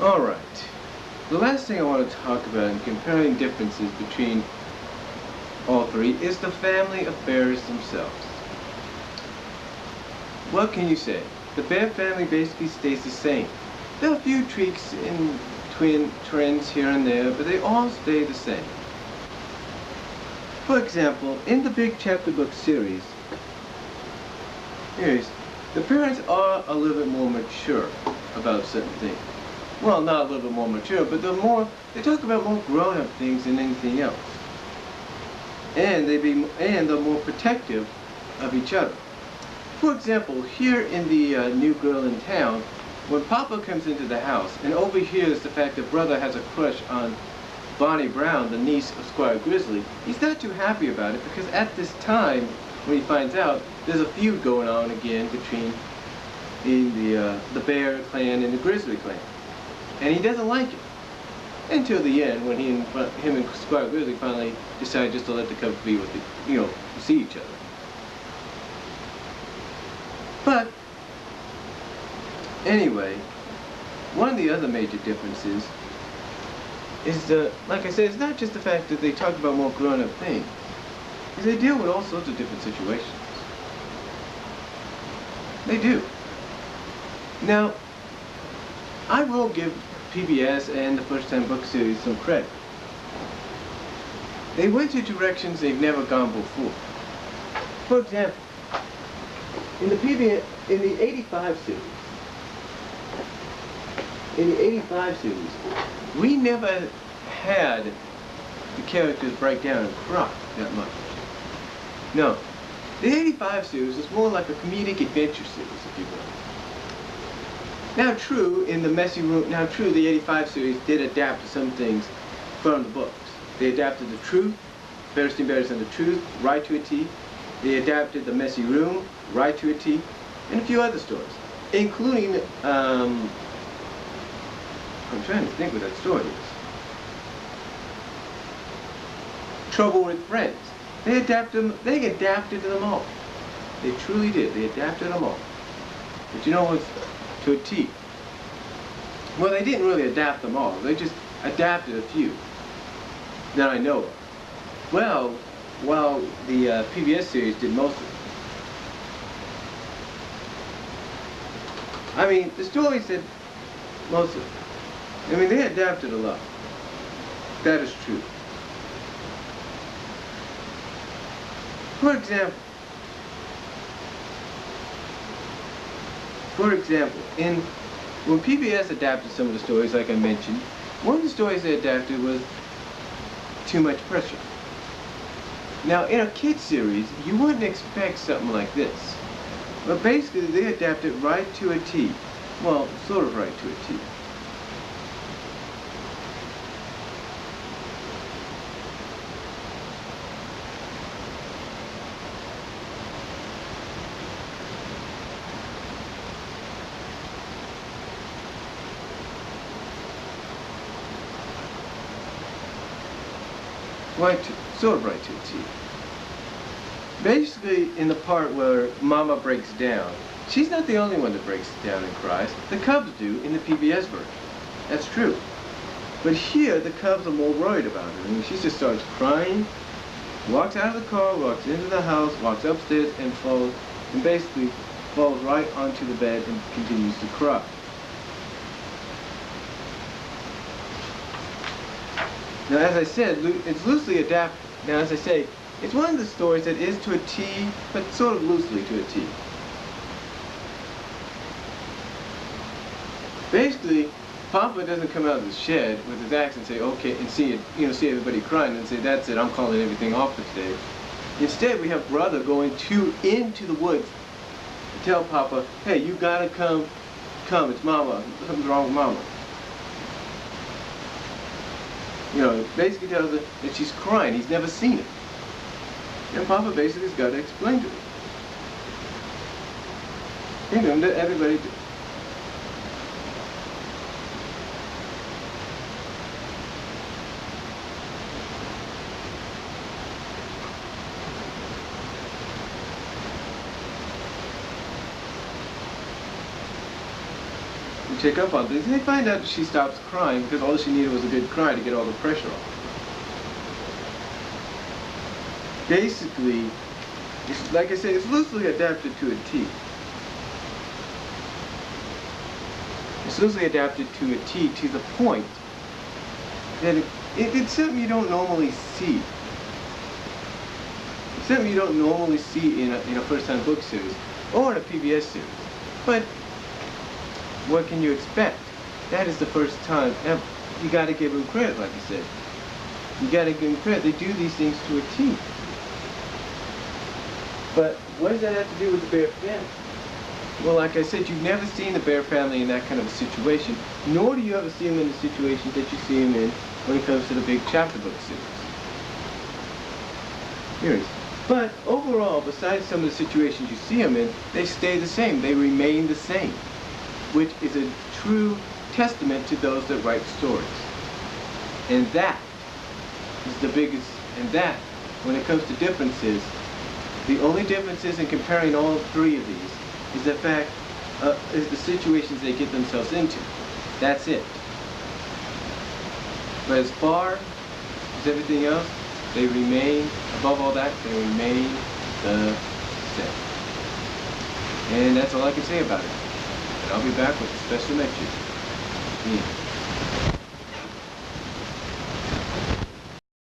Alright, the last thing I want to talk about in comparing differences between all three is the family of bears themselves. What can you say? The bear family basically stays the same. There are a few tweaks in twin trends here and there, but they all stay the same. For example, in the big chapter book series, the parents are a little bit more mature about certain things. Well, not a little bit more mature, but they talk about more grown-up things than anything else. And they're more protective of each other. For example, here in the New Girl in Town, when Papa comes into the house and overhears the fact that Brother has a crush on Bonnie Brown, the niece of Squire Grizzly, he's not too happy about it because at this time, when he finds out, there's a feud going on again between the Bear clan and the Grizzly clan. And he doesn't like it. Until the end, when him and Squire Grizzly finally decide just to let the cubs be with see each other. But, anyway, one of the other major differences is, like I said, it's not just the fact that they talk about more grown-up things. Is they deal with all sorts of different situations. They do. Now, I will give PBS and the First Time Book Series some credit. They went to directions they've never gone before. For example, in the 85 series, we never had the characters break down and cry that much. No, the 85 series is more like a comedic adventure series, if you will. Now true, the 85 series did adapt some things from the books. They adapted The Truth, Berenstain Bears and the Truth, right to a T. They adapted The Messy Room, right to a T, and a few other stories, including, I'm trying to think what that story is. Trouble with Friends. They adapted them all. They truly did. They adapted them all. But you know what's to a T? Well, they didn't really adapt them all. They just adapted a few that I know of. Well, while the PBS series did most of it. I mean, the stories did most of it. I mean, they adapted a lot. That is true. For example, when PBS adapted some of the stories, like I mentioned, one of the stories they adapted was Too Much Pressure. Now, in a kid's series, you wouldn't expect something like this. But basically, they adapted right to a T. Well, sort of right to a T. Sort of right to a T. Basically, in the part where Mama breaks down, she's not the only one that breaks down and cries. The Cubs do in the PBS version. That's true. But here, the Cubs are more worried about her. I mean, she just starts crying, walks out of the car, walks into the house, walks upstairs, and basically falls right onto the bed and continues to cry. Now, as I said, it's loosely adapted. Now, as I say, it's one of the stories that is to a T, but sort of loosely to a T. Basically, Papa doesn't come out of the shed with his axe and say, okay, and see everybody crying and say, that's it, I'm calling everything off for today. Instead, we have Brother going into the woods to tell Papa, hey, you gotta come, it's Mama, something's wrong with Mama. Basically tells her that she's crying. He's never seen it. And Papa basically has got to explain to her. That everybody do. and check up on things, and they find out that she stops crying because all she needed was a good cry to get all the pressure off. Basically, it's, like I said, it's loosely adapted to a T. It's loosely adapted to a T, to the point that it's something you don't normally see. It's something you don't normally see in a first-time book series or in a PBS series. But what can you expect? That is the first time ever. You got to give them credit, like I said. You got to give them credit. They do these things to a T. But what does that have to do with the Bear family? Well, like I said, you've never seen the Bear family in that kind of a situation, nor do you ever see them in the situations that you see them in when it comes to the big chapter book series. But overall, besides some of the situations you see them in, they stay the same. They remain the same, which is a true testament to those that write stories. And that is the biggest, and that, when it comes to differences, the only differences in comparing all three of these is the fact, is the situations they get themselves into. That's it. But as far as everything else, they remain, above all that, they remain the same. And that's all I can say about it. And I'll be back with a special lecture. Yeah.